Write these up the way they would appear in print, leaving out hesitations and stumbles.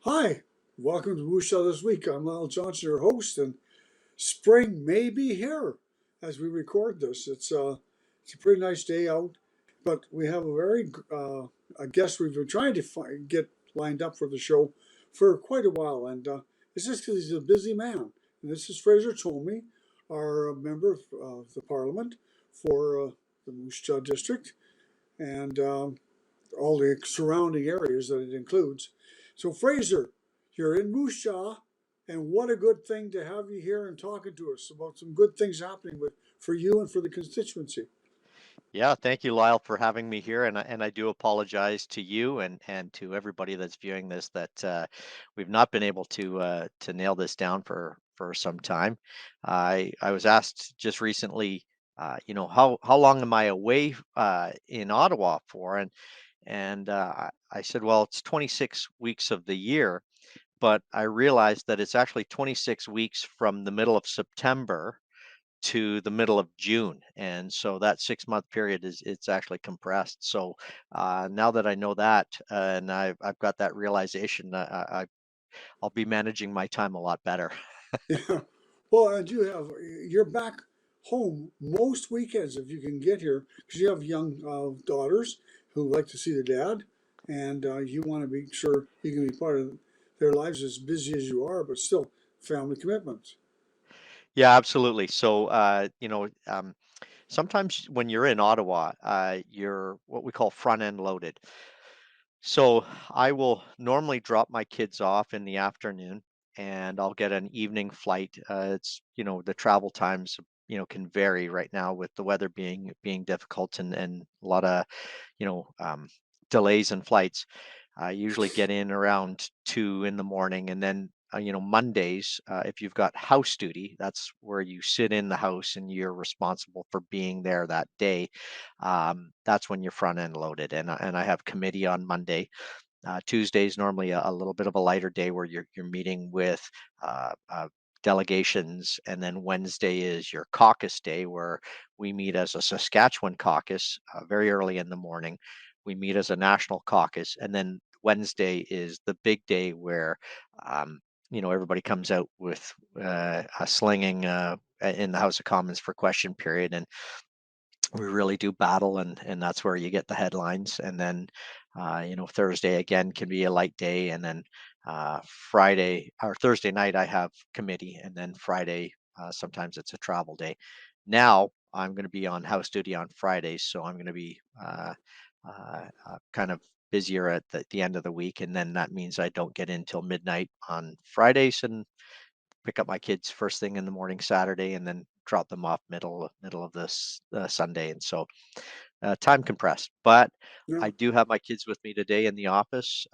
Hi, welcome to Moose Jaw this week. I'm Lyle Johnson, your host, and spring may be here as we record this. It's a pretty nice day out, but we have a guest we've been trying to get lined up for the show for quite a while, and it's just because he's a busy man. And this is Fraser Tolmie, our member of the Parliament for the Moose Jaw district, and all the surrounding areas that it includes. So, Fraser, you're in Moose Jaw, and what a good thing to have you here and talking to us about some good things happening for you and for the constituency. Yeah, thank you, Lyle, for having me here, and I do apologize to you and to everybody that's viewing this that we've not been able to nail this down for some time. I was asked just recently, how long am I away in Ottawa for, and I said, well, it's 26 weeks of the year, but I realized that it's actually 26 weeks from the middle of September to the middle of June, and so that 6 month period is it's actually compressed. So now that I know that, and I've got that realization, I'll be managing my time a lot better. Yeah. Well, and you're back home most weekends if you can get here because you have young daughters who like to see the dad, and you want to be sure you can be part of their lives as busy as you are, but still family commitments. Yeah, absolutely. So sometimes when you're in Ottawa, you're what we call front end loaded. So I will normally drop my kids off in the afternoon and I'll get an evening flight. The travel times, can vary right now with the weather being difficult and a lot of, you know, um, delays in flights. I usually get in around 2 in the morning, and then Mondays, if you've got house duty, that's where you sit in the house and you're responsible for being there that day. That's when you're front end loaded, and I have committee on Monday. Tuesday's normally a little bit of a lighter day where you're meeting with delegations, and then Wednesday is your caucus day where we meet as a Saskatchewan caucus very early in the morning. We meet as a national caucus, and then Wednesday is the big day where everybody comes out with a slinging in the House of Commons for question period, and we really do battle, and that's where you get the headlines. And then Thursday again can be a light day, and then Friday or Thursday night I have committee, and then Friday sometimes it's a travel day. Now I'm going to be on house duty on Fridays, so I'm going to be kind of busier at the end of the week, and then that means I don't get in till midnight on Fridays, and pick up my kids first thing in the morning Saturday, and then drop them off middle of this Sunday. And so time compressed. But Yeah. I do have my kids with me today in the office.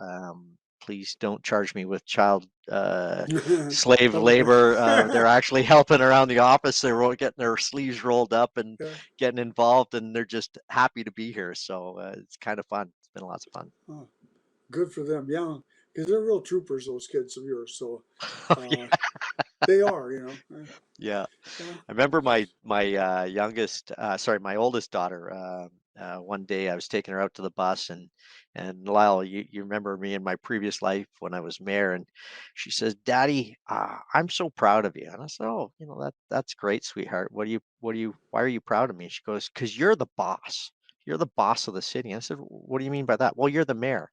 Please don't charge me with child slave labor. They're actually helping around the office. Getting their sleeves rolled up and Yeah. getting involved, and they're just happy to be here. So it's kind of fun. It's been lots of fun. Oh, good for them. Yeah, because they're real troopers, those kids of yours. So Oh, uh, yeah. they are. Yeah. Yeah. I remember my oldest daughter. One day I was taking her out to the bus, and Lyle, you remember me in my previous life when I was mayor, and she says, "Daddy, I'm so proud of you." And I said, "Oh, that's great, sweetheart. Why are you proud of me?" She goes, "Because you're the boss. You're the boss of the city." And I said, "What do you mean by that?" "Well, you're the mayor."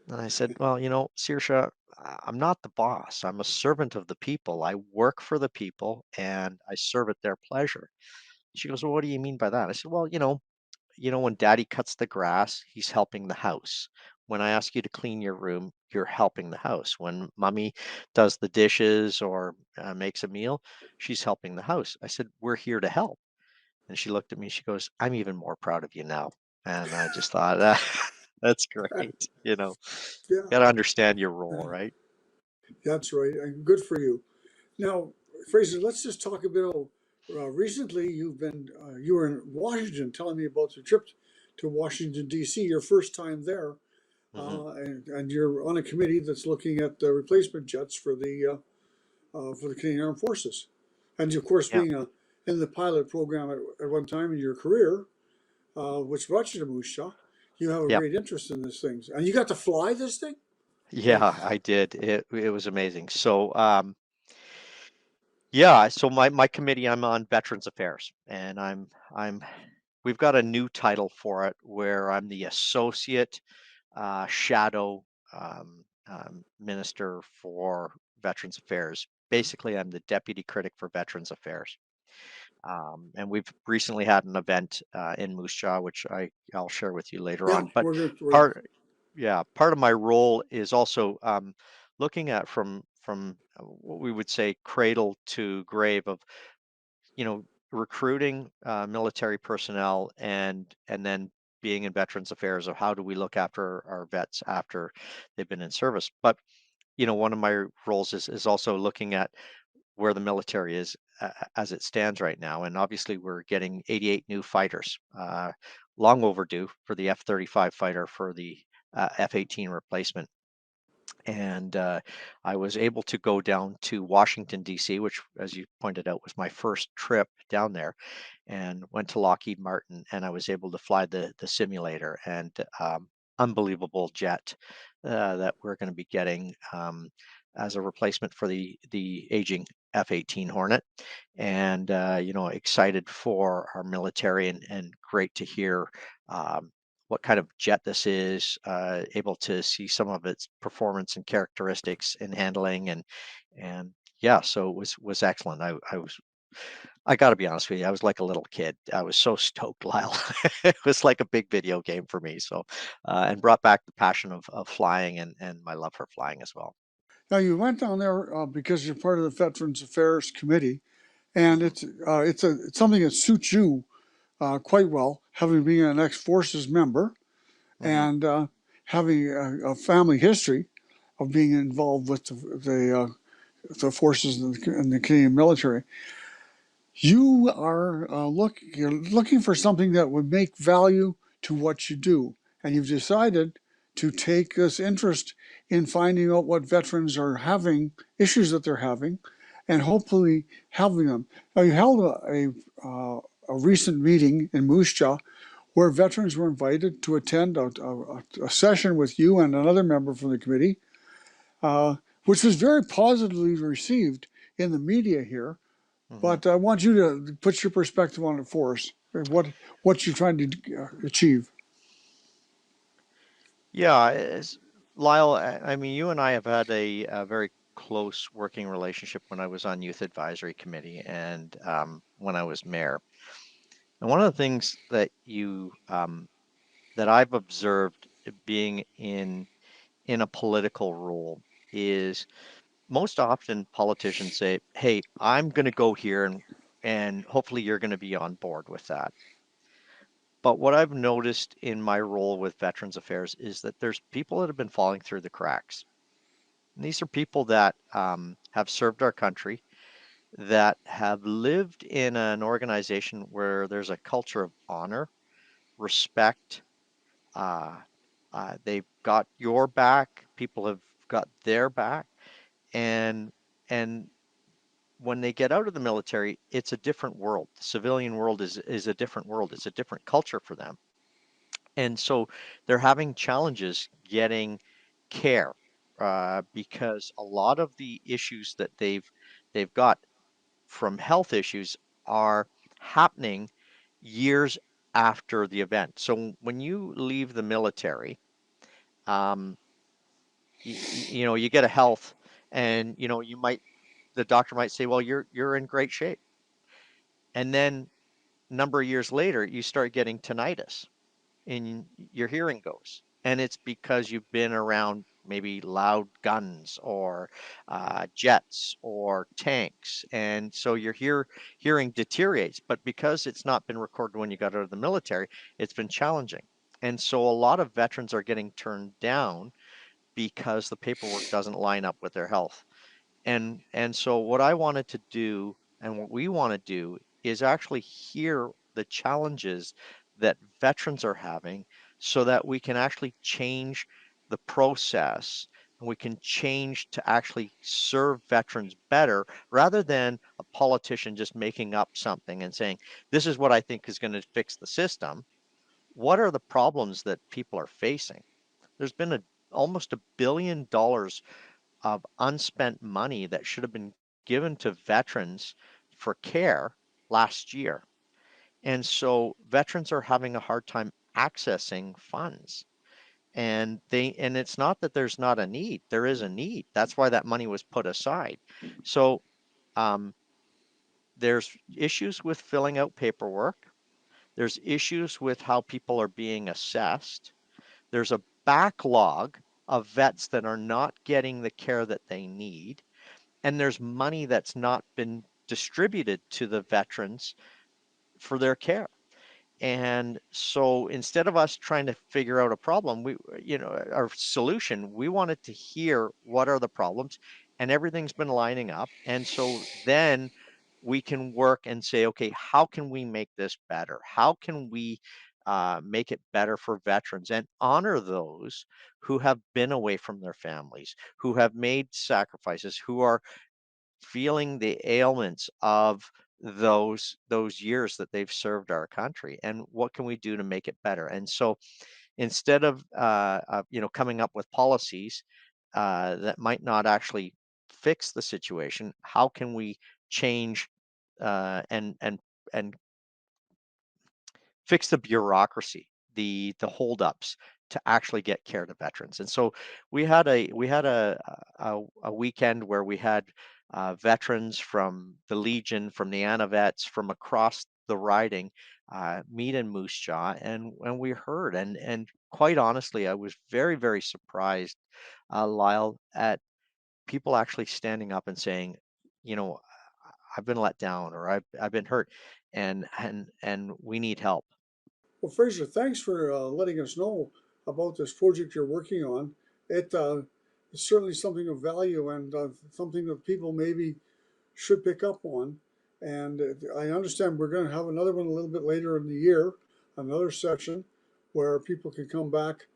And I said, "Well, Saoirse, I'm not the boss. I'm a servant of the people. I work for the people and I serve at their pleasure." She goes, "Well, what do you mean by that?" I said, "Well, when daddy cuts the grass, he's helping the house. When I ask you to clean your room, you're helping the house. When mommy does the dishes or makes a meal, she's helping the house." I said, "We're here to help." And she looked at me, she goes, "I'm even more proud of you now." And I just thought, that's great. Yeah. Got to understand your role, Yeah. right? That's right. And good for you. Now, Fraser, let's just talk a bit. Recently, you were in Washington, telling me about your trip to Washington D.C. Your first time there, Hmm. and you're on a committee that's looking at the replacement jets for the Canadian Armed Forces, and of course, Yeah. being in the pilot program at one time in your career, which brought you to Moose Jaw, you have a Yeah. great interest in these things, and you got to fly this thing. But Yeah, I did. It was amazing. So yeah, so my committee, I'm on Veterans Affairs, and I'm we've got a new title for it where I'm the associate shadow minister for Veterans Affairs. Basically, I'm the deputy critic for Veterans Affairs. And we've recently had an event in Moose Jaw, which I'll share with you later yeah, on. But we're good. part, yeah, part of my role is also looking at from what we would say cradle to grave of recruiting military personnel and then being in Veterans Affairs of how do we look after our vets after they've been in service. But one of my roles is also looking at where the military is as it stands right now. And obviously, we're getting 88 new fighters, long overdue for the F-35 fighter for the F-18 replacement. And I was able to go down to Washington, D.C., which, as you pointed out, was my first trip down there, and went to Lockheed Martin, and I was able to fly the simulator and unbelievable jet that we're going to be getting as a replacement for the aging F-18 Hornet, and excited for our military and great to hear. What kind of jet this is, able to see some of its performance and characteristics in handling and yeah, so it was excellent. I got to be honest with you, I was like a little kid. I was so stoked, Lyle. It was like a big video game for me. So, and brought back the passion of flying and my love for flying as well. now you went down there because you're part of the Veterans Affairs Committee, and Hmm. it's something that suits you quite well, having been an ex-forces member Hmm. and having a family history of being involved with the forces in the Canadian military. You're looking for something that would make value to what you do, and you've decided to take this interest in finding out what veterans are having, issues that they're having, and hopefully helping them. Now, you held a recent meeting in Moose Jaw where veterans were invited to attend a session with you and another member from the committee, uh, which was very positively received in the media here. Hmm. But I want you to put your perspective on it for us. What you're trying to achieve. Yeah, Lyle, I mean, you and I have had a very close working relationship when I was on youth advisory committee and when I was mayor. And one of the things that I've observed being in a political role is most often politicians say, "Hey, I'm going to go here and hopefully you're going to be on board with that." But what I've noticed in my role with Veterans Affairs is that there's people that have been falling through the cracks. And these are people that have served our country, that have lived in an organization where there's a culture of honor, respect. Uh, they've got your back. People have got their back, and and when they get out of the military, it's a different world. The civilian world is a different world. It's a different culture for them, and so they're having challenges getting care because a lot of the issues that they've got from health issues are happening years after the event. So when you leave the military, um, you get a health, and the doctor might say, well, you're in great shape, and then number of years later, you start getting tinnitus and your hearing goes. And it's because you've been around maybe loud guns or jets or tanks. And so hearing deteriorates. But because it's not been recorded when you got out of the military, it's been challenging. And so a lot of veterans are getting turned down because the paperwork doesn't line up with their health. And so what I wanted to do and what we want to do is actually hear the challenges that veterans are having so that we can actually change the process and we can change to actually serve veterans better rather than a politician just making up something and saying, this is what I think is going to fix the system. What are the problems that people are facing? There's been a almost $1 billion of unspent money that should have been given to veterans for care last year. And so veterans are having a hard time accessing funds. And it's not that there's not a need. There is a need. That's why that money was put aside. So um, there's issues with filling out paperwork. There's issues with how people are being assessed. There's a backlog of vets that are not getting the care that they need. And there's money that's not been distributed to the veterans for their care. And so instead of us trying to figure out a problem, our solution, we wanted to hear what are the problems, and everything's been lining up. And so then we can work and say, okay, how can we make this better? How can we make it better for veterans and honor those who have been away from their families, who have made sacrifices, who are feeling the ailments of those years that they've served our country, and what can we do to make it better? And so instead of coming up with policies that might not actually fix the situation, how can we change and fix the bureaucracy, the holdups to actually get care to veterans? And so we had a weekend where we had veterans from the Legion, from the Anna vets, from across the riding meet in Moose Jaw, and we heard, and quite honestly, I was very, very surprised, Lyle, at people actually standing up and saying, you know, I've been let down, or I've been hurt, and we need help. Well, Fraser, thanks for letting us know about this project you're working on. It is certainly something of value and something that people maybe should pick up on. And I understand we're going to have another one a little bit later in the year, another session where people can come back.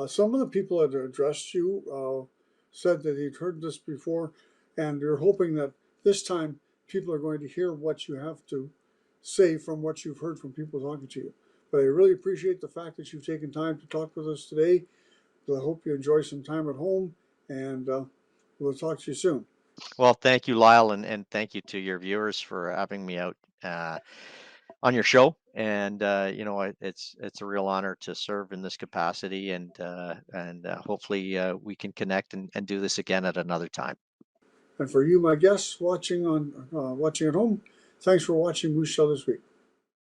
Some of the people that addressed you said that they'd heard this before, and you're hoping that this time people are going to hear what you have to say from what you've heard from people talking to you. But I really appreciate the fact that you've taken time to talk with us today. I hope you enjoy some time at home, and we'll talk to you soon. Well, thank you, Lyle, and thank you to your viewers for having me out uh, on your show. And it's a real honor to serve in this capacity, and hopefully we can connect and do this again at another time. And for you, my guests watching at home, thanks for watching Moose Jaw this week.